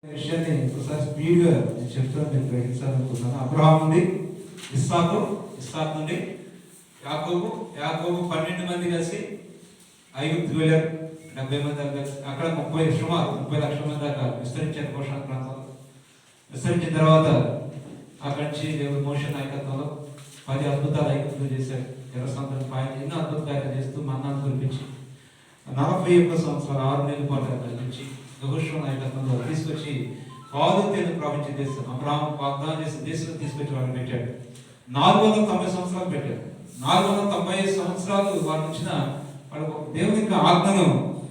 విషయాన్ని ఒకసారి స్పీడ్గా నేను చెప్తాను, నేను గ్రహించాలనుకుంటున్నాను. అబ్రహాం నుండి ఇస్సాకు, ఇస్సాకు నుండి యాకోబు, యాకోబు 12 మంది కలిసి ఐగుప్తు వెళ్ళారు. 70 మంది దాకా అక్కడ 30 లక్షల మంది దాకా విస్తరించారు పోషణ ప్రాంతంలో. విస్తరించిన తర్వాత అక్కడి నుంచి దేవుడు మోషే నాయకత్వంలో 10 అద్భుతాలు ఐగుప్తులు చేశారు. ఎర్రసముద్రం పాయన ఎన్నో అద్భుత కార్యాలు చేస్తూ మన్నాను కురిపించి 41 సంవత్సరాలు 6 నెలల పాటు కల్పించి యెహోషువ నాయకత్వంలో తీసుకొచ్చి పాలు తేనె ప్రవహించే దేశం అబ్రహాం వాగ్దానం చేసిన దేశంలో తీసుకొచ్చి వారిని పెట్టాడు. 490 సంవత్సరాలు పెట్టాడు. 490 సంవత్సరాలు వారు వచ్చిన వాడు దేవుని యొక్క ఆజ్ఞను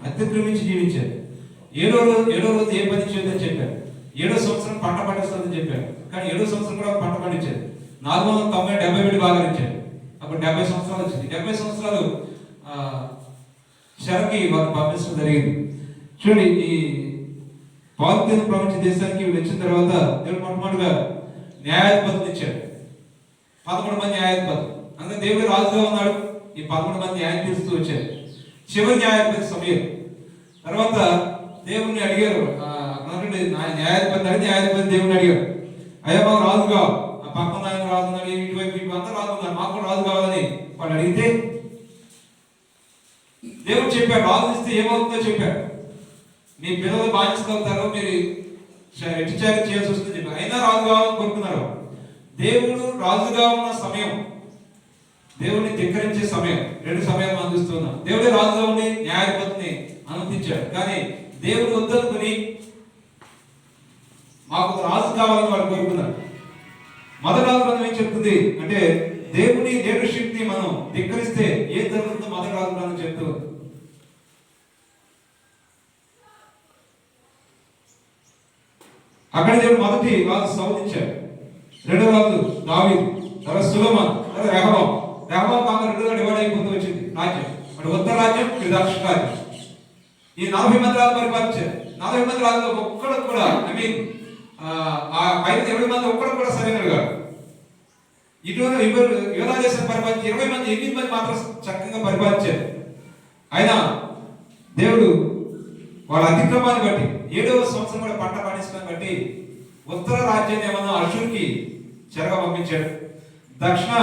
అతిక్రమించి జీవించారు. ఏడో రోజు ఏ పని చేయొద్దని చెప్పారు. 7వ సంవత్సరం పంట పండిస్తుందని చెప్పారు. కానీ 7వ సంవత్సరం కూడా పంట పండించారు. 490 70 విడి బాగా ఇచ్చారు. అప్పుడు 70 సంవత్సరాలు వచ్చింది. 70 సంవత్సరాలు చెరకి వారు పంపించడం జరిగింది. చూడండి, ఈ పాలతీన ప్రపంచ దేశానికి వచ్చిన తర్వాత దేవుడు మొట్టమొదటిగా న్యాయాధిపతులు ఇచ్చాడు. 11 మంది న్యాయాధిపతులు. అందుకే దేవుడు రాజుగా ఉన్నాడు. ఈ 11 మంది న్యాయం తీరుస్తూ వచ్చారు. చివరి న్యాయాధిపతి సమయం తర్వాత దేవుణ్ణి అడిగారు. న్యాయాధిపతి దేవుని అడిగారు, అయ్యా మాకు రాజుగా ఆ పక్కన ఆయన రాజు ఉన్నాడు, ఇటువైపు అంతా రాజు ఉన్నారు, మాకు కూడా రాజు కావాలని వాళ్ళు అడిగితే దేవుడు చెప్పాడు, రాజు ఇస్తే ఏమవుతుందో చెప్పాడు. మీ పిల్లలు బాధించగలుగుతారు, మీరు ఎట్టిచారి చేయాల్సి వస్తుంది చెప్పారు. అయినా రాజు కావాలని కోరుకున్నారు. దేవుడు రాజుగా ఉన్న సమయం, దేవుడిని ధిక్కరించే సమయం, 2 సమయాలు అందిస్తున్నాం. దేవుడే రాజుగా ఉండి న్యాయాధిపతిని అనుమతించాడు. కానీ దేవుడు వద్దనుకుని మాకు రాజు కావాలని వాడు కోరుకున్నాడు. మొదటి రాజు ఏం చెప్తుంది అంటే, దేవుని లీడర్షిప్ ని మనం ధిక్కరిస్తే ఏం జరుగుతుందో మొదటి రాజు చెప్తూ అక్కడ దేవుడు మొదటి రాజు సౌలు ఇచ్చాడు. 2వ రాజు దావీదు, తర్వాత సొలొమోను, తర్వాత రెహబాము. రెహబాము కాగా 2గా డివైడ్ అయిపోతూ వచ్చింది రాజ్యం. అటు ఉత్తర రాజ్యం, ఇటు దక్షిణ రాజ్యం. ఈ 40 మంది రాజు పరిపాలించారు. 40 మంది రాజులో ఒక్కడు కూడా ఆ పైన 7 మంది ఒక్కడు కూడా సరైన కాదు. ఇటు యోధా దేశం పరిపాలించి 20 మంది 8 మంది మాత్రం చక్కగా పరిపాలించారు. అయినా దేవుడు వాళ్ళ అతిక్రమాన్ని బట్టి 7వ సంవత్సరం కూడా పంట పండించడం బట్టి ఉత్తర రాజ్యాన్ని ఏమన్నా అషూరుకి చెరగా పంపించాడు. దక్షిణ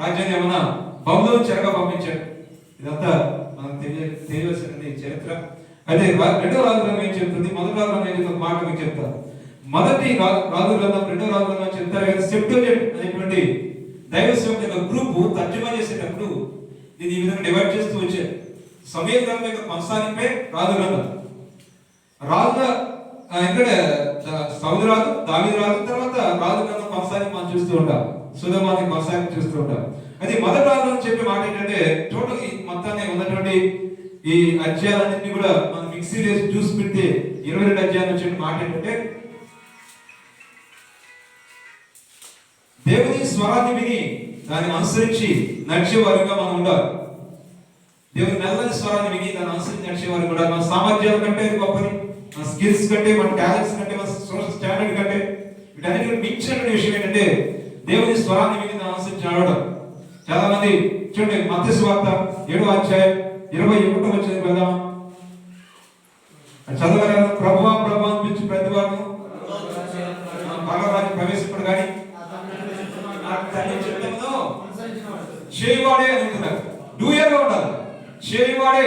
రాజ్యాన్ని ఏమన్నా బబులోను చెరగా పంపించాడు. ఇదంతా మనకు తెలియవలసిన చరిత్ర. అయితే 2వ రాజు గ్రంథం ఏం చెప్తుంది, మొదటి రాజు గ్రంథం ఏం చెప్తుంది మాట మీకు చెప్తారు. మొదటి రాజు గ్రంథం 2వ రాజు గ్రంథం చెప్తారు కదా. సెప్టెంబర్ అనేటువంటి దైవ సేవకుల యొక్క గ్రూప్ తర్జుమా చేసేటప్పుడు దీన్ని ఈ విధంగా డివైడ్ చేస్తూ వచ్చారు. సమూయేలు గ్రంథం యొక్క కొనసాగింపే రాజు గ్రంథం. రాజు ఇక్కడ సౌలు రాజు, దావీదు రాజు, తర్వాత రాజు గ్రంథం కొనసాగింపు మనం చూస్తూ ఉంటాం. సొలొమోను కొనసాగింపు చూస్తూ ఉంటాం. అది మొదటి రాజు చెప్పే మాట ఏంటంటే, టోటల్ మొత్తాన్ని ఉన్నటువంటి ఈ అధ్యాయాలన్నింటినీ కూడా మనం మిక్సీ వేసి చూసి పెడితే 22 అధ్యాయాలు చెప్పే మాట ఏంటంటే, దేవుని స్వరాన్ని విని దాన్ని అనుసరించి నడిచేవారుగా మనం ఉండాలి. దేవుని మెల్లని స్వరాన్ని విని దాన్ని అనుసరించి నడిచేవారు కూడా. మన సామర్థ్యాల కంటే గొప్పది, మన స్కిల్స్ కంటే, మన టాలెంట్స్ కంటే, మన సోషల్ స్టాండర్డ్ కంటే వీటన్నిటి మించినటువంటి విషయం ఏంటంటే దేవుని స్వరాన్ని విని దాన్ని అనుసరించి నడవడం. చాలా మంది చూడండి, మత్తయి సువార్త 7వ అధ్యాయం 21వ వచనం వెళ్దాం. చదవగల ప్రభువా ప్రభువా అనిపించి ప్రతి వారు పరలోకానికి ప్రవేశింపడు కానీ చేయవాడే అని అంటున్నారు. డూయర్ గా ఉండాలి. చేయవాడే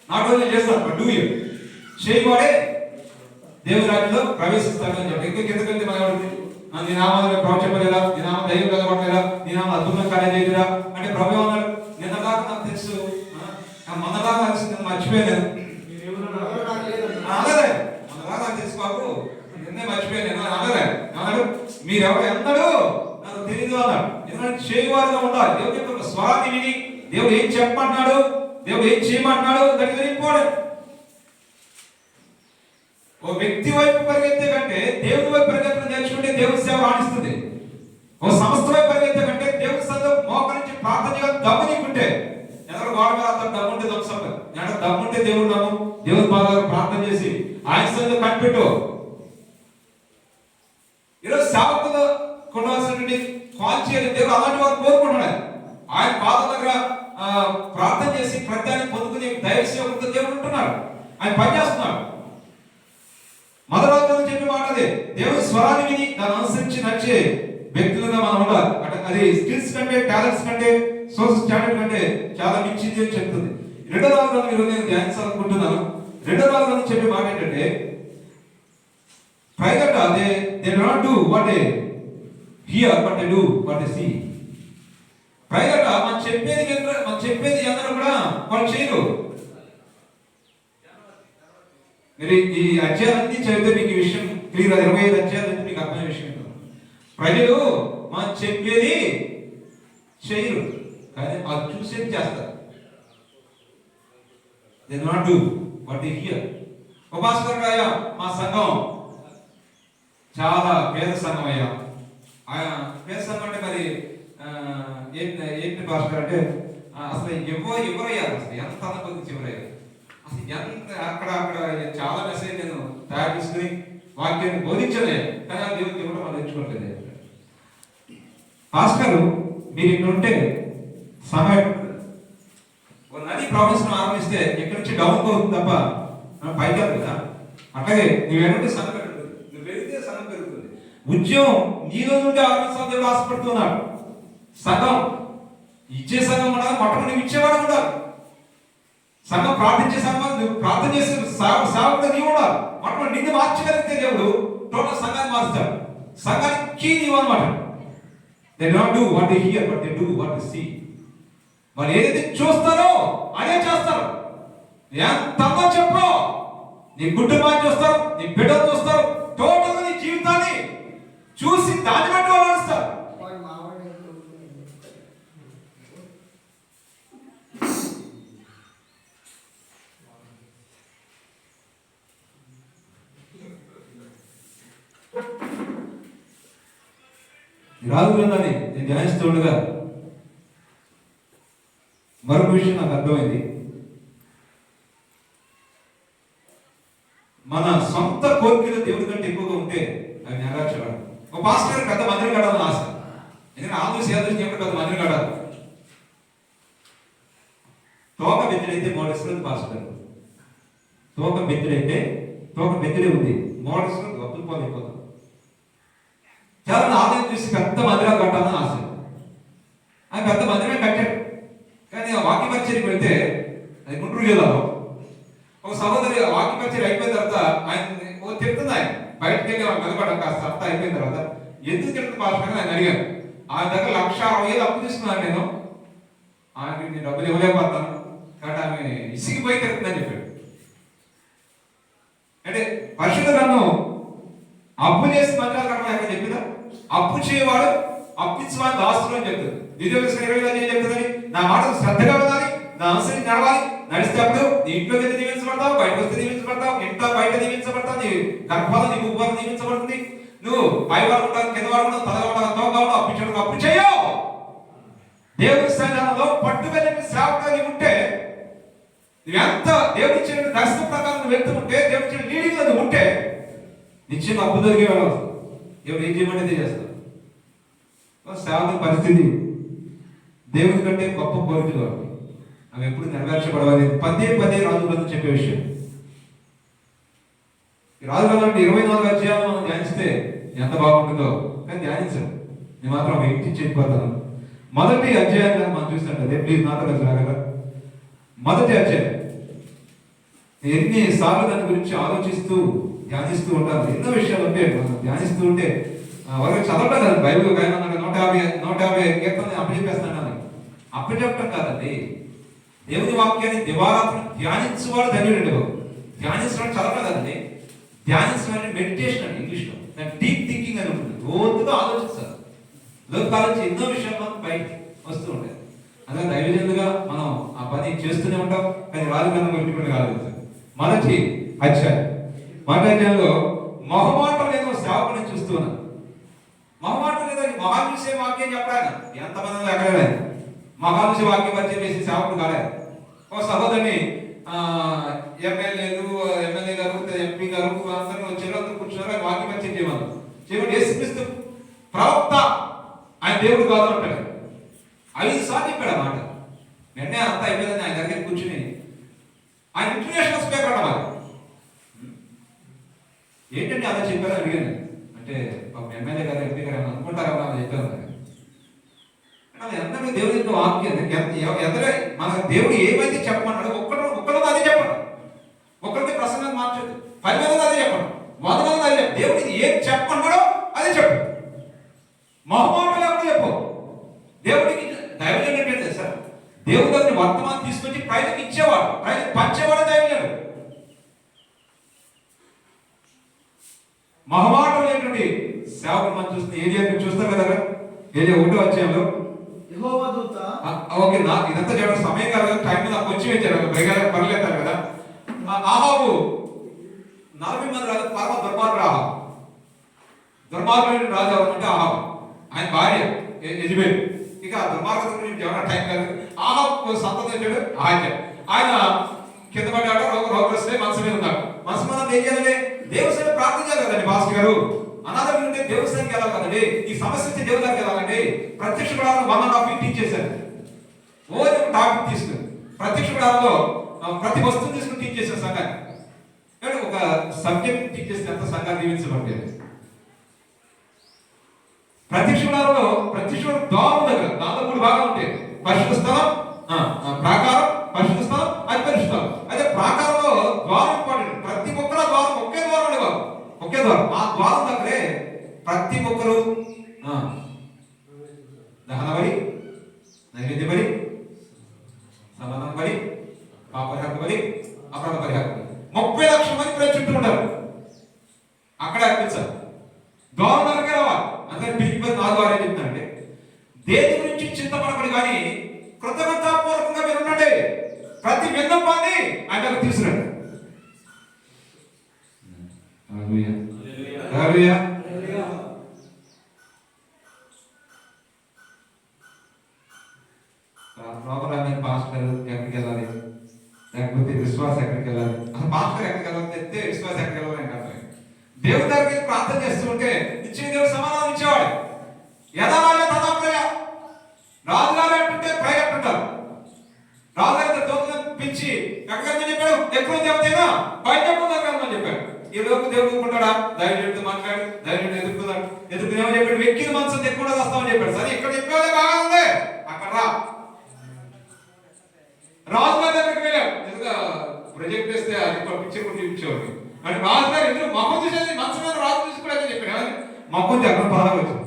నాట్ ఓన్లీ చేస్తారు, డూయర్. చేయవాడే దేవుని రాజ్యంలో ప్రవేశిస్తాడని చెప్పి ఇంకా కిందకెళ్తే మన నీ నామాలు ప్రవచింపలేదా, నీ నామ దైవం కలగట్లేదా, నీ నామ అద్భుతం కార్యం చేయలేదా అంటే ప్రభు అన్నాడు, నిన్నదాకా నాకు తెలుసు, మొన్నదాకా తెలిసింది మర్చిపోయాను. అనలే మొన్నదాకా నాకు తెలుసు బాబు, నిన్నే మర్చిపోయాను అనలే. అన్నాడు మీరెవరు ఎన్నడు నాకు తెలియదు అన్నాడు. ఎందుకంటే చేయవారుగా ఉండాలి. దేవుడి యొక్క స్వరాన్ని విని దేవుడు ఏం చెప్పమంటున్నాడు, దేవుడు ఏం చేయమంటున్నాడు, దట్ ఇస్ వెరీ ఇంపార్టెంట్. ఓ వ్యక్తి వైపు పరిగెత్తే కంటే దేవుని వైపు పరిగెత్తడం నేర్చుకుంటే దేవుని సేవ రాణిస్తుంది. ఓ సంస్థ వైపు పరిగెత్తే కంటే దేవుని సంఘం మోకరించి ప్రార్థన చేయాలి. దమ్ము నీకుంటే ఎవరు గోడ మీద అతను దమ్ముంటే దమ్ముంటే దేవుడు నమ్ము, దేవుని బాగా ప్రార్థన చేసి ఆయన సంఘం కనిపెట్టు. ఈరోజు సేవకులు కొనవలసినటువంటి కాల్ చేయాలి. దేవుడు అలాంటి వారు కోరుకుంటున్నాడు. ఆయన పాద దగ్గర ప్రార్థన చేసి ప్రత్యాన్ని పొందుకుని దైవ సేవకులతో దేవుడు ఉంటున్నాడు. ఆయన పనిచేస్తున్నాడు. మొదటి చెప్పే మాట అదే. దేవుని స్వరాన్ని విని దాన్ని అనుసరించి నడిచే వ్యక్తులుగా మనం ఉండాలి. అంటే అది స్కిల్స్ కంటే, టాలెంట్స్ కంటే, సోర్స్ స్టాండర్డ్ కంటే చాలా మించింది అని చెప్తుంది. రెండో రాజులను ఈరోజు నేను ధ్యానించాలనుకుంటున్నాను. రెండో రాజులను చెప్పే మాట ఏంటంటే, private they not do what they hear but they do what they see. Private మనం చెప్పేది అందరూ కూడా వాళ్ళు చేయరు. మీరు ఈ అధ్యాయాలన్నీ చదివితే మీకు ఈ విషయం క్లియర్. 25 అధ్యాయాలు అయితే మీకు అర్థమయ్యే విషయం. ప్రజలు మనం చెప్పేది చేయరు, కానీ అది చూసేది చేస్తారు. They not do what they here. Bhaskar అయ్యా, మా సంఘం చాలా పేద సంఘం అయ్యా. పేద సంఘం అంటే మరి ఏంటి భాస్కర్ అంటే అసలు ఎవరయ్యారు, అసలు ఎంత అనుకుంది చివరయ్యారు, అసలు ఎంత అక్కడ చాలా మెసేజ్ నేను తయారు చేసుకుని వాక్యాన్ని బోధించలేదు, కానీ ఆ దేవుడికి కూడా మనం తెచ్చుకోవట్లేదు. భాస్కర్ మీరు ఇక్కడ ఉంటే సమయం నది ప్రామిస్ ఆరంభిస్తే ఇక్కడ నుంచి డౌన్ అవుతుంది తప్ప పైకి కదా. అట్లాగే నువ్వేంటే సంఘం పెరుగుతుంది, నువ్వు పెరిగితే సంఘం పెరుగుతుంది. ఉద్యోగం నీలో నుండి ఆరంభించాలని దేవుడు ఆశపడుతున్నాడు. సంఘం ఇచ్చే సంఘం ఉండాలి, మొట్టమొదటి నువ్వు ఇచ్చేవాడు ఉండాలి. సంఘం ప్రార్థించే సంఘం, నువ్వు ప్రార్థన చేసే సేవకుడు నీవు ఉండాలి. మొట్టమొదటి నిన్ను మార్చగలిగితే దేవుడు టోటల్ సంఘాన్ని మారుస్తాడు. సంఘానికి నీవు అనమాట. They don't do what they hear, but they do what they see. వాళ్ళు ఏదైతే చూస్తారో అదే చేస్తారు. ఎంతగా చెప్పో నీ కుటుంబాన్ని చూస్తారు, నీ బిడ్డలు చూస్తారు, టోటల్ నీ జీవితాన్ని చూసి దాన్ని బట్టి వాళ్ళు నడుస్తారు. రాజు గ్రంథాన్ని నేను ధ్యానిస్తుండగా మరొక విషయం నాకు అర్థమైంది. మన సొంత కోరికలు దేవుడి కంటే ఎక్కువగా ఉంటే అవి నెరవేర్చబడదు. ఒక పాస్టర్ పెద్ద మందిరం కట్టాలని ఆశ, ఎందుకంటే ఆంధ్రప్రదేశ్ యాదృష్టి పెద్ద మందిరం కట్టాలి. తోక బెత్తిడైతే మోడల్స్ పాస్టర్, తోక బెత్తిడే ఉంది, మోడల్స్ గొప్పలు పోలేకపోతాం. చాలా ఆదాయం చూసి పెద్ద మందిరాలు కట్టాలని ఆశ. ఆయన పెద్ద మందిరమే కట్టాడు, కానీ ఆ వాక్య పరిచర్యకి వెళ్తే అది గుంటూరు జిల్లాలో ఒక సహోదరి వాక్య పరిచర్య అయిపోయిన తర్వాత ఆయన తిడుతుంది. ఆయన బయటకు వెళ్ళి నిలబడ్డాక కాస్త అంతా అయిపోయిన తర్వాత ఎందుకు తిడుతుంది పాస్టర్ ఆయన అడిగాను. ఆయన దగ్గర 1,60,000 అప్పు తీసుకున్నాను నేను, ఆమెకి నేను డబ్బులు ఇవ్వలేకపోతాను, కాబట్టి ఆమె ఇసిగిపోయి తిడుతుందని చెప్పాడు. అంటే పరిశుద్ధ గ్రంథం అప్పు చేసి మందిరాలు కట్టలేక చెప్పిందా? అప్పు చేయవాడు అప్పించవాడు దాస్తులు అని చెప్తుంది. 20 ఏం చెప్తుందని, నా మాటలు శ్రద్ధగా వినాలి, నా అనుసరించి నడవాలి, నడిచేటప్పుడు నీ ఇంట్లోకి అయితే దీవించబడతావు, బయటకు వస్తే దీవించబడతావు, ఇంట్లో బయట దీవించబడతావు, నీ గర్భాలు నీ ముగ్గురు దీవించబడుతుంది. నువ్వు పై వాడుకుంటావు, కింద వాడుకుంటావు, తల తోగా అప్పించడం అప్పు చేయవు. దేవుని సన్నిధానంలో పట్టుదల సేవకులు ఉంటే, నువ్వు ఎంత దేవుడి ఇచ్చిన దర్శనం ప్రకారం నువ్వు వెళ్తుంటే, దేవుడి ఇచ్చిన లీడింగ్ నువ్వు ఉంటే నిశ్చయం అప్పు దొరికే వెళ్ళవచ్చు. దేవుడు ఏం చేయమంటే చేస్తావు. సేవకుల పరిస్థితి దేవుని కంటే గొప్ప కోరికలు అవి ఎప్పుడు నెరవేర్చబడవాలి. పదే రాజు గ్రంథం చెప్పే విషయం. ఈ రాజు గ్రంథం 24 అధ్యాయాలు మనం ధ్యానిస్తే ఎంత బాగుంటుందో, కానీ ధ్యానించరు. నేను మాత్రం ఇంటి చెప్పిపోతాను. మొదటి అధ్యాయాన్ని మనం చూసినట్లయితే, ప్లీజ్ నాతో రాగలరా? మొదటి అధ్యాయం ఎన్ని సార్లు దాని గురించి ఆలోచిస్తూ ధ్యానిస్తూ ఉంటారు. ఎన్నో విషయాలు ఉంటే మనం ధ్యానిస్తూ ఉంటే వరకు చదవడం కాదు. బైబిల్ 150 కీర్తనలు అప్పచెప్పేస్తాను. అప్పచెప్పడం కాదండి, దేవుని వాక్యాన్ని దివారాత్రం ధ్యానించేవాడు ధన్యుడు. ధ్యానించడం చదవడం కాదండి, ధ్యానించడం అంటే మెడిటేషన్ అండి ఇంగ్లీష్లో. డీప్ థింకింగ్ అని ఉంటుంది. లోతుగా ఆలోచిస్తారు. లోతుగా ఆలోచించి ఎన్నో విషయాలు మనకు బయట వస్తూ ఉంటాయి. అందుకే దైవజనులుగా మనం ఆ పని చేస్తూనే ఉంటాం, కానీ రాజుగానం పెట్టుకుని ఆలోచిస్తాం. మొదటి అధ్యాయంలో మొహమాటం లేదో సేవకుని చూస్తున్నాను. మొహమాటం లేదని మొహాలు చూసే వాక్యం చెప్పాను. ఎంతమంది ఎక్కడ మొహాలు చూసే వాక్యం పరిచయం చేసి సేవకుడు కాలేదు. ఒక సహోదరిని ఎమ్మెల్యే గారు, ఎంపీ గారు అందరూ వచ్చారు, అందరూ కూర్చున్నారు. ఆయన వాక్యం పరిచయం చేయమని యేసుక్రీస్తు ప్రవక్త, ఆయన దేవుడు కాదు అంటాడు. 5 సార్లు చెప్పాడు అన్నమాట. వెంటనే అంతా అయిపోయిందని ఆయన దగ్గర కూర్చుని ఆయన ఇంటర్నేషనల్ స్పీకర్ అన్నమాట. ఏంటంటే అలా చెప్పారని అడిగాను. అంటే ఎమ్మెల్యే గారు ఎంపీ గారు ఏమైనా అనుకుంటారేమో అలా చెప్పారు. అది ఎంతలో దేవుడి యొక్క వాక్యం ఎందరో మన దేవుడు ఏమైతే చెప్పమన్నాడో ఒక్కడో అదే చెప్పండి. ఒక్కరికి ప్రసంగం మార్చదు, 10 మంది అదే చెప్పండి, 100 మంది అదే చెప్పండి. దేవుడికి ఏం చెప్పమన్నాడో అదే చెప్పు, మొహమాటం లేకుండా చెప్పు. దేవుడికి దైవజనుడు ఏంటంటే సార్, దేవుడు దగ్గర వర్తమానం తీసుకొచ్చి ప్రజలకు ఇచ్చేవాడు, ప్రజలకు పంచేవాడు దైవజనుడు. మొహమాటం లేటువంటి సేవకులు మనం చూస్తే ఏరియా చూస్తారు కదా, ఏరియా 1వ అధ్యాయంలో ఓకే ఇదంతా చేయడం సమయం కాదు కదా, టైం నాకు వచ్చి వచ్చారు పర్లేదు కదా. ఆహాబు 40 మంది రాజు పరమ దుర్మార్గుడు రాజు ఎవరంటే ఆహాబు, ఆయన భార్య యెజబెల్. ఇక దుర్మార్గత గురించి ఎవరైనా టైం కాదు. ఆహాబు సంతతించాడు ఆయన కింద పడ్డాడు, రోగస్తే మనసు మీద ఉన్నాడు. మనసు మనం ఏం చేయాలి, దేవుని ప్రార్థించాలి కదండి పాస్టర్ గారు. అనాథలు ఉంటే దేవస్థానికి వెళ్ళాలి కదండి, ఈ సమస్య వచ్చి దేవుడి దగ్గరికి వెళ్ళాలండి. ప్రత్యక్ష గుడారంలో 1.5 వీక్ టీచ్ చేశారు. ఓన్లీ టాపిక్ తీసుకుని ప్రత్యక్ష గుడారంలో ప్రతి వస్తువు తీసుకుని టీచ్ చేశారు సంఘాన్ని. కానీ ఒక సబ్జెక్ట్ టీచ్ చేస్తే ఎంత సంఘాన్ని దీవించబడలేదు. ప్రత్యక్ష గుడారంలో ద్వారం దగ్గర దాంట్లో 3 భాగాలు ఉంటాయి. పరిశుద్ధ స్థలం, ప్రాకారం, పరిశుద్ధ స్థలం, అది పరిశుద్ధ. అయితే ప్రాకారంలో ద్వారం ఇంపార్టెంట్. ప్రతి ఒక్కరు ద్వారం ఒకే ద్వారం ఉండేవారు, ఒకే ద్వారం. ఆ ద్వారం దగ్గరే ప్రతి ఒక్కరు దహన బలి, నైవేద్య బలి, సమాధాన బలి, పాపరిహార బలి, అపరాధ పరిహార బలి, 30 లక్షల మంది ప్రజలు చుట్టూ ఉంటారు. అక్కడ అర్పించాలి, ద్వారం దగ్గరకే రావాలి. అందుకని పిలిపి 4 ఏం చెప్తానంటే, దేని గురించి చింతపడకూడదు కానీ కృతజ్ఞతాపూర్వకంగా మీరు ఉండండి, ప్రతి విన్నపాన్ని ఆయన తీసుకురండి. ప్రోగ్రామ్ పాస్టర్ ఎక్కడికి వెళ్ళాలి, లేకపోతే విశ్వాసం ఎక్కడికి వెళ్ళాలి, అసలు పాస్టర్ ఎక్కడికి వెళ్ళాలి చెప్తే విశ్వాసం ఎక్కడికి వెళ్ళాలి అని అర్థం. దేవుడి దగ్గరికి ప్రార్థన చేస్తూ ఉంటే ఇచ్చిన దేవుడు సమాధానం ఇచ్చేవాడు. యథారాజ తదాప్రయ, రాజుగారు అంటుంటే ప్రయ అంటుంటారు. రాజుగారి దోతులను పిలిచి ఎక్కడికని చెప్పాడు, ఎక్కువ దేవతైనా బయట చెప్పని చెప్పాడు. ఈ లోపు దేవుడు ఉంటాడా, ధైర్యంతో మాట్లాడు, ధైర్యం ఎదుర్కొన్నాడు. ఎదుర్కొనేమో చెప్పాడు, వెక్కిన మనసు ఎక్కువ వస్తామని చెప్పాడు. సరే ఇక్కడ చెప్పేదే బాగా ఉంది, అక్కడ రా. రాజుగారి దగ్గరికి వెళ్ళాడు, ఎందుకు ప్రొజెక్ట్ చేస్తే అది పిక్చర్ కూడా చూపించేవాడు. అంటే రాజుగారు ఎందుకు మొహం చూసేది మనసు మీద రాజు చూసుకోవడానికి చెప్పాడు. మొహం చెప్పడం 16 వచ్చింది.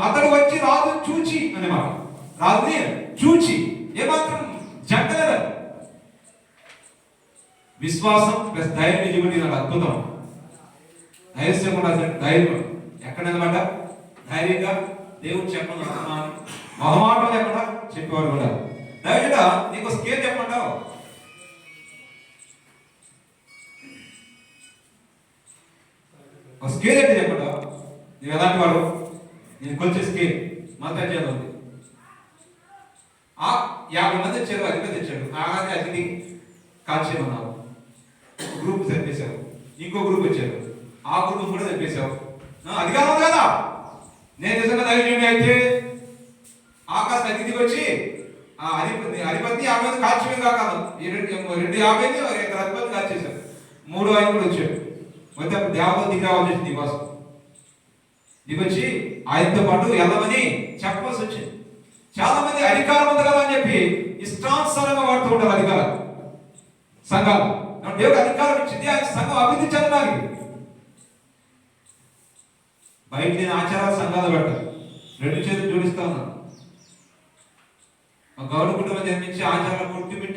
అతడు వచ్చి రాజు చూచి అనే మాట, రాజుని చూచి ఏమాత్రం జంటలేదు. విశ్వాసం ప్లస్ ధైర్యం ఇవ్వండి, నాకు అద్భుతం. ధైర్యం కూడా ధైర్యం ఎక్కడనమాట, ధైర్యంగా దేవుడు చెప్పను మొహమాటం లేకుండా చెప్పేవాడు కూడా. ధైర్యంగా నీకు స్కేల్ చెప్పమంటావు, ఒక స్కేల్ అంటే చెప్పంటావు. నువ్వు ఎలాంటి వాడు, నేను కొంచెం స్కేల్ మంత్రాజ్యాలు ఉంది. 50 మంది వచ్చారు, అధిపతి తెచ్చాడు. అతిథి కాల్చేయమన్నావు, గ్రూప్ చంపేశావు. ఇంకో గ్రూప్ వచ్చారు, ఆ గ్రూప్ కూడా చంపేశావు. అది కాదు కదా, నేను నిజంగా ధైర్యం అయితే ఆకాశ అతిథికి వచ్చి అధిపతి 50 మంది కాల్చేయగా కాదు, ఈ 2 50 అధిపతి కాల్చేశారు. 3 ఆయన కూడా వచ్చాడు. అయితే అప్పుడు దేవత దిగిరావాల్సి వచ్చింది, నీకోసం దిగొచ్చి ఆయనతో పాటు వెళ్ళమని చెప్పవలసి వచ్చింది. చాలా మంది అధికారం ఉంది కదా అని చెప్పి ఇష్టానుసారంగా వాడుతూ ఉంటారు అధికారం. సంఘాలు దేవుడు అధికారం ఇచ్చింది, ఆయన సంఘం అభివృద్ధి చెందడానికి. బయట నేను ఆచారాల సంఘాలు పెట్టాను, 2 చేతులు జోడిస్తా ఉన్నాను. మా గౌడ కుటుంబం జన్మించి ఆచారాలు కొట్టుకుని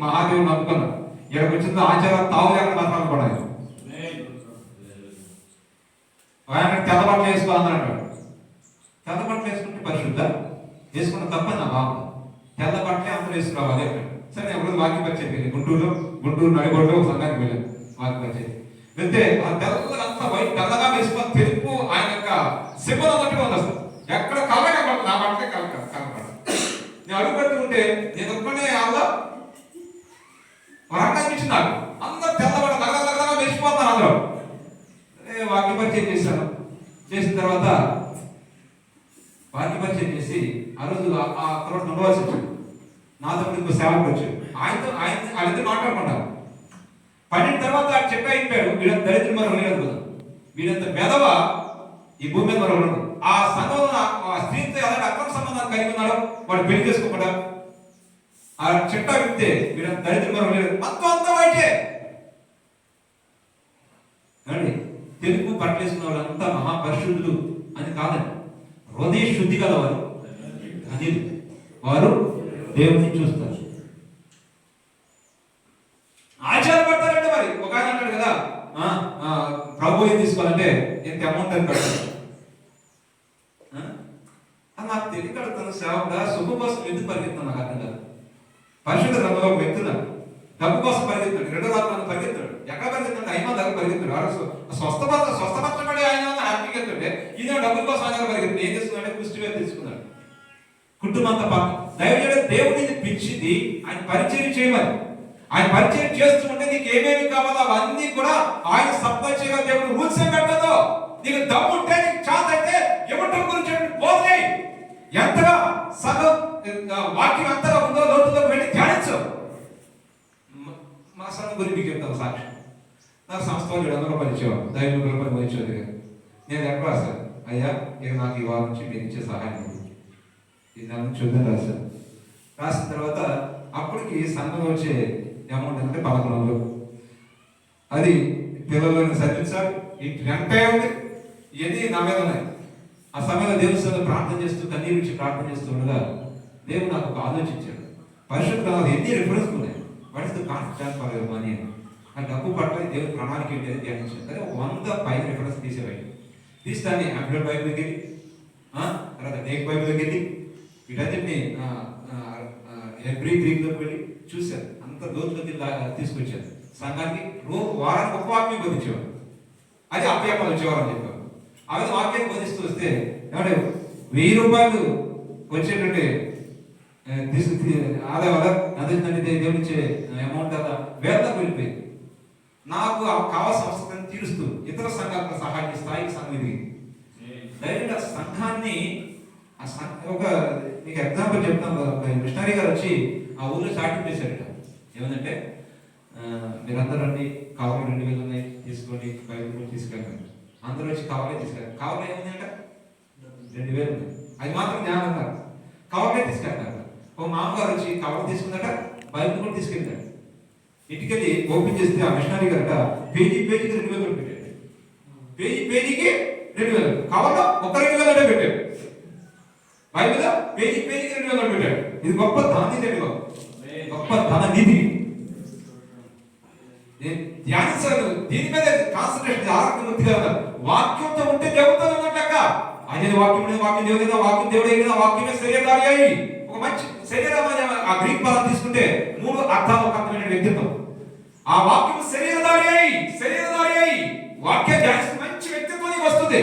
మహాదేవుడు నమ్ముకున్నాను. ఇక్కడికి వచ్చిన ఆచారాలు తావు లేకుండా మాత్రం పడాలి. ఆయన తెల్ల బట్టలు వేసుకోవాలన్నాడు. తెల్ల బట్టలు వేసుకుంటే పరిశుద్ధ, వేసుకున్న తప్పని నా బాబు. తెల్ల బట్టలే అందరూ వేసుకురావాలి అన్నాడు. సరే నేను ఎప్పుడు వాక్యం పరిచయం గుంటూరు నడిగొడ్డు ఒక సంఘానికి వెళ్ళాను. వాక్యం పరిచయం వెళ్తే ఆ తెల్లంతా వైట్ తెల్లగా వేసుకున్న తెలుపు ఆయన యొక్క సింబల్ అన్నట్టుగా ఉంది. అసలు ఎక్కడ కలగా నా బట్టలే కలపడ. నేను అడుగు పెట్టుకుంటే నేను ఒక్కనే అలా రంగానికి ఇచ్చింది నాకు. అందరూ తెల్లబడ దగ్గర వేసిపోతారు అందరూ. వాక్య పరిచయం చేశాను. చేసిన తర్వాత వాక్య పరిచయం చేసి ఆ రోజు ఆ తర్వాత ఉండవలసి వచ్చింది. నాతో ఇంకో సేవకు వచ్చాడు. వాళ్ళిద్దరు మాట్లాడుకుంటారు. పండిన తర్వాత చెట్టు అయిపోయాడు, వీడంత దరిద్రం మరో లేదు, వీడంత మెదవ ఈ భూమి మీద మరో ఉండదు. ఆ సంఘంలో ఆ స్త్రీతో ఎలాంటి అక్రమ సంబంధాలు కలిగి ఉన్నాడో వాడు పెళ్లి చేసుకోకుండా ఆ చెట్ట విప్తే వీడంత దరిద్రం మరో లేదు, మొత్తం అంతా బయటే. తెలుగు పట్టేసిన వాళ్ళంతా మహాపరిశుద్ధులు అని కాదండి, హృదయ శుద్ధి గలవారు ధన్యులు, వారు దేవుని చూస్తారు. ఆచారపడతారంటే మరి ఒక ఆయన అంటాడు కదా, ప్రభు ఏం తీసుకోవాలంటే ఎంత అమౌంట్ అని కడతాడు. నాకు తెలియకడుతాను సేవకుడా, శుభ కోసం ఎందుకు పరిగెత్తాను నాకు అర్థం కాదు. పరిశుద్ధ గ్రంథంలో ఒక వ్యక్తి డబ్బు కోసం పరిగెత్తాడు, 2 రాత్రులను పరిగెత్తాడు. ఎక్కడ పరిగెత్తాడు? అయినా దగ్గర పరిగెత్తాడు. స్వస్థపరచబడే ఆయన హ్యాపీగా వెళ్తుంటే ఈయన డబ్బుల కోసం ఆయన పరిగెత్తాడు. ఏం చేసుకున్నాడు? కుష్టి తీసుకున్నాడు. కుటుంబంతో పాటు దేవుడిని పిలిచింది ఆయన పరిచయం చేయమని. ఆయన పరిచయం చేస్తూ ఉంటే నీకు ఏమేమి కావాలో అవన్నీ కూడా ఆయన సప్లై చేయగల దేవుడు. రూల్స్ ఏం పెట్టదో, నీకు దమ్ము ఉంటే, నీకు చేత అయితే ఇవ్వటం గురించి బోధనే ఎంతగా సగం వాక్యం ఎంతగా ఉందో లోతులో వెళ్ళి ధ్యానించు. మా సంఘం గురించి మీకు చెప్తాను సాక్షి. నాకు సంస్థ వాళ్ళు 700 రూపాయలు ఇచ్చేవాడు, 500 రూపాయలు పోయించేది. నేను ఎక్కడ రాశాను, అయ్యా ఇక నాకు ఈ వారం నుంచి మీరు ఇచ్చే సహాయం ఇది నా నుంచి చూద్దాం రాశాను. రాసిన తర్వాత అప్పటికి సంఘంలో వచ్చే అమౌంట్ అంటే 1100. అది పిల్లలను చదివించాలి, ఇంటి వెంటే ఉంది, ఇవన్నీ నా మీద ఉన్నాయి. ఆ సమయంలో దేవుని ప్రార్థన చేస్తూ కన్నీరు ఇచ్చి ప్రార్థన చేస్తూ ఉండగా దేవుడు నాకు ఒక ఆలోచించాడు. పరిశుద్ధ ఎన్ని రిఫరెన్స్ ఉన్నాయి, what is the confidence for your money అని. ఆ డబ్బు పట్ల దేవుడి ప్రణాళిక ఏంటి అని ధ్యానించాను. అదే 100 పైన రిఫరెన్స్ తీసేవాడి. తీసి దాన్ని ఆండ్రాయిడ్ బైబిల్ దగ్గరికి, తర్వాత టేక్ బైబిల్ దగ్గరికి, వీటన్నిటిని ఎవ్రీ గ్రీక్లోకి వెళ్ళి చూశారు. అంత లోతులోకి తీసుకొచ్చారు. సంఘానికి వారానికి ఒక వాక్యం బోధించేవారు. అది అప్పయ్యప్పలు వచ్చేవారు అని చెప్పారు. ఆ విధంగా వాక్యాన్ని బోధిస్తూ వస్తే ఏమంటే 1000 రూపాయలు వచ్చేటట్టు ఆదాయం వల్ల అందించండి దేవుడిచ్చే అమౌంట్ అలా వేలకు వెళ్ళిపోయింది. నాకు కావాల్సిన అవసరం తీరుస్తూ ఇతర సంఘాలకు సహాయం స్థాయికి సంఘం ఎదిగింది. డైరెక్ట్ ఆ సంఘాన్ని ఒక మీకు ఎగ్జాంపుల్ చెప్తాను. మిషనరీ గారు వచ్చి ఆ ఊళ్ళో స్టార్టింగ్ చేశారట. ఏమంటే మీరందరూ రండి, కావాలి 2000 ఉన్నాయి తీసుకోండి, బైబిల్ కూడా తీసుకెళ్ళండి. అందరూ వచ్చి కావాలే తీసుకెళ్ళారు. కావాలి ఏముందంట 2000 ఉన్నాయి, అది మాత్రం జ్ఞానం అన్నారు. కావాలే తీసుకెళ్తారు. ఒక మామగారు వచ్చి కావాలి తీసుకుందట, బైబిల్ కూడా తీసుకెళ్తాడు. ఇంటికెళ్ళి ఓపెన్ చేస్తే ఆ మిషనరీ గారట పేజీకి 2000 పెట్టాడు. పేజీకి 2000, కావాలో ఒక 2000 పెట్టాడు. బైబిల్ పేజీకి 2000 పెట్టాడు. ఇది గొప్ప ధననిధి, గొప్ప ధననిధి. ధ్యానించాలి, దీని మీద కాన్సన్ట్రేషన్ ఆరోగ్యమూర్తిగా వాక్యంతో ఉంటే దేవుడితో ఉన్నట్లక. ఆయన వాక్యం దేవుడైనా, వాక్యం దేవుడైనా, వాక్యమే శరీరధారి అయి ఒక మంచి శరీరం. ఆ గ్రీక్ పదం తీసుకుంటే 3 అర్థాలు ఒక అర్థమైన వ్యక్తిత్వం. ఆ వాక్యం శరీరధారి అయి వాక్యం ధ్యానిస్తే మంచి వ్యక్తిత్వం నీకు వస్తుంది.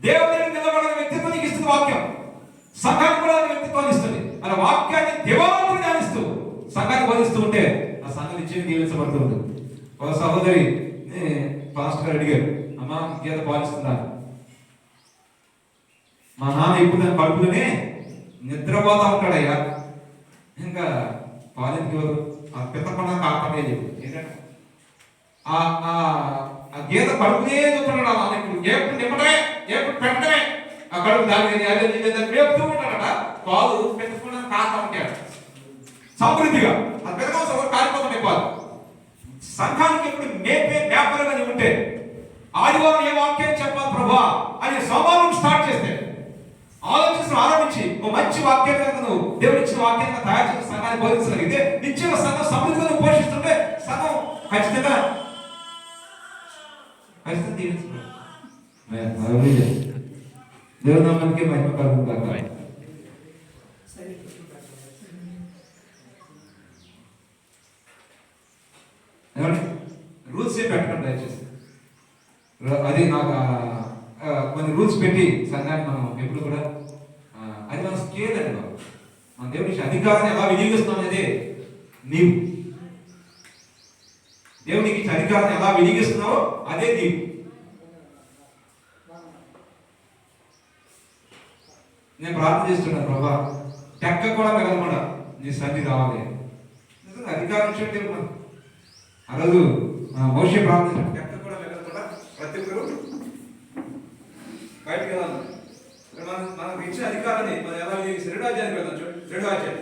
దేవుడిని నిలబడిన వ్యక్తిత్వం నీకు ఇస్తుంది వాక్యం. సంఘానికి కూడా వ్యక్తిత్వాన్ని ఇస్తుంది. అలా వాక్యాన్ని దేవాలయం ధ్యానిస్తూ సంఘాన్ని బోధిస్తూ ఉంటే ఆ సంఘం ఇచ్చేది దీవించబడుతుంది. ఒక సహోదరి పాస్టర్ గారు అడిగారు, అమ్మా గీత పాలిస్తున్నారు. మా నాన్న ఇప్పుడు నేను కడుపులోనే నిద్రపోతా ఉంటాడయ్యా, ఇంకా పాలించి ఆ పిత్తపన్న కాకుండా చెప్పు. ఏంటంటే ఆ గీత కడుపునే చూస్తున్నాడు. ఆ నాన్న ఇప్పుడు ఎప్పుడు నిమ్మడమే, ఎప్పుడు పెట్టడమే, ఆ కడుపు దాని మేపుతూ ఉంటాడట. పాలు పిత్తపన్న కాస్తా ఉంటాడు సమృద్ధిగా. ఆ పిల్లగా కాలిపోతుండే పాలు. సంఘానికి ఎప్పుడు మేపే వ్యాపారంగా ఉంటే ఆదివారం ఏ వాక్యం చెప్పాలి ప్రభా అని సోమవారం స్టార్ట్ చేస్తే ఆరంభించి ఒక మంచి వాక్యం కనుక నువ్వు దేవుడు ఇచ్చిన వాక్యంగా తయారు చేసిన సంఘాన్ని బోధించగలిగితే నిత్యంగా సంఘం సమృద్ధిగా నువ్వు పోషిస్తుంటే సంఘం ఖచ్చితంగా దేవుడు నామానికి మహిమ కలుగుతుంది. రూల్స్ ఏం పెట్టండి దయచేసి. అది నాకు కొన్ని రూల్స్ పెట్టి సంఘాన్ని మనం ఎప్పుడు కూడా అది మన స్కేల్ అండి. మన దేవుడి అధికారాన్ని ఎలా వినియోగిస్తున్నాం అనేది నీవు. దేవుడికి ఇచ్చిన అధికారాన్ని ఎలా వినియోగిస్తున్నావో అదే నీవు. నేను ప్రార్థన చేస్తున్నాను, ప్రభా టెక్క కూడా మిగలకుండా నీ సన్ని రావాలి. అధికారం ఇచ్చేది ఆ రోజు మోషే ప్రార్థన ఎక్కడ కూడా మిగలకుండా ప్రతి ఒక్కరు బయటకు వెళ్దాం. మనకు ఇచ్చిన అధికారాన్ని మనం ఎలా 2వ అధ్యాయానికి వెళ్దాం. చూడండి 2వ అధ్యాయం